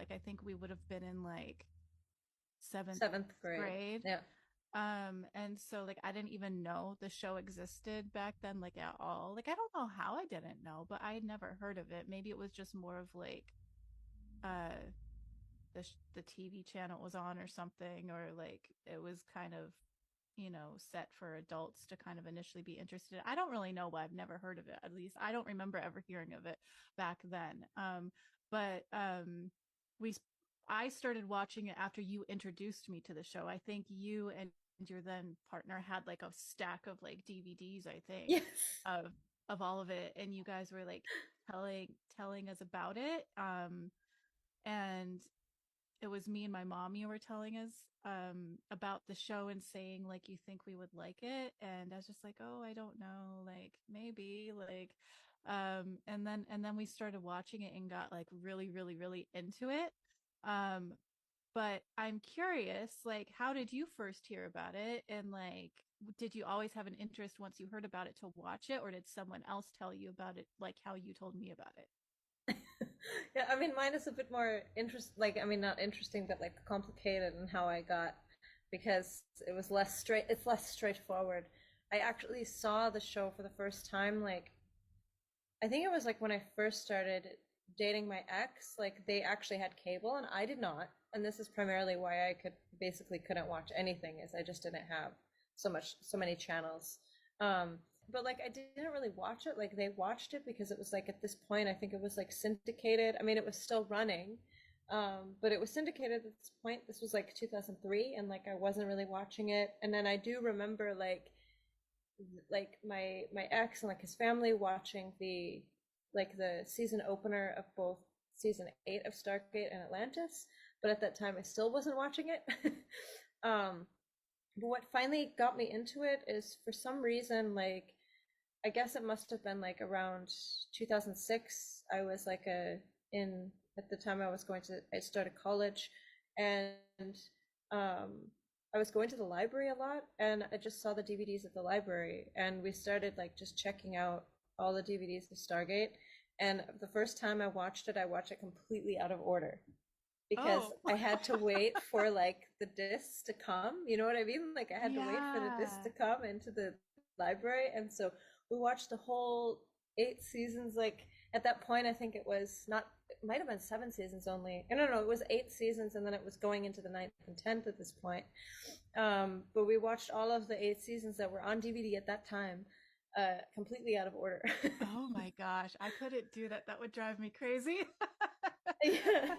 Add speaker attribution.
Speaker 1: Like I think we would have been in like seventh
Speaker 2: Seventh grade.
Speaker 1: grade.
Speaker 2: Yeah.
Speaker 1: And so like I didn't even know the show existed back then, like at all. Like I don't know how I didn't know, but I had never heard of it. Maybe it was just more of like uh the TV channel was on or something, or like it was kind of, set for adults to kind of initially be interested. I don't really know why. I've never heard of it. At least I don't remember ever hearing of it back then. But we I started watching it after you introduced me to the show. I think you and your then partner had like a stack of like DVDs, I think,
Speaker 2: Yes.
Speaker 1: of all of it, and you guys were like telling us about it. And it was me and my mom you were telling us about the show and saying like you think we would like it, and I was just like, oh, I don't know, like maybe, like and then we started watching it and got like really really really into it. um but I'm curious, like, how did you first hear about it, and like did you always have an interest once you heard about it to watch it, or did someone else tell you about it like how you told me about it?
Speaker 2: Yeah, I mean, mine is a bit more like, I mean, not interesting, but like complicated in how I got, because it's less straightforward. I actually saw the show for the first time, like, I think it was like when I first started dating my ex, like they actually had cable and I did not. And this is primarily why I couldn't watch anything, is I just didn't have so many channels. But like I didn't really watch it. Like they watched it because it was like at this point, I think it was like syndicated. I mean, it was still running, but it was syndicated at this point. This was like 2003, and like I wasn't really watching it. And then I do remember like my ex and like his family watching the season opener of both season 8 of Stargate and Atlantis, but at that time I still wasn't watching it. um but what finally got me into it is, for some reason, like I guess it must have been like around 2006. I was like a in at the time I started college, and I was going to the library a lot, and I just saw the DVDs at the library, and we started like just checking out all the DVDs of Stargate. And the first time I watched it completely out of order because
Speaker 1: Oh.
Speaker 2: I had to wait for like the discs to come. You know what I mean? Like I had to wait for the discs to
Speaker 1: Yeah.
Speaker 2: come into the library. And so we watched the whole 8 seasons. Like at that point, I think it was not, it might have been 7 seasons only. I don't know, it was 8 seasons, and then it was going into the ninth and 10th at this point. But we watched all of the 8 seasons that were on DVD at that time, completely out of order.
Speaker 1: Oh my gosh, I couldn't do that. That would drive me crazy.
Speaker 2: Yeah.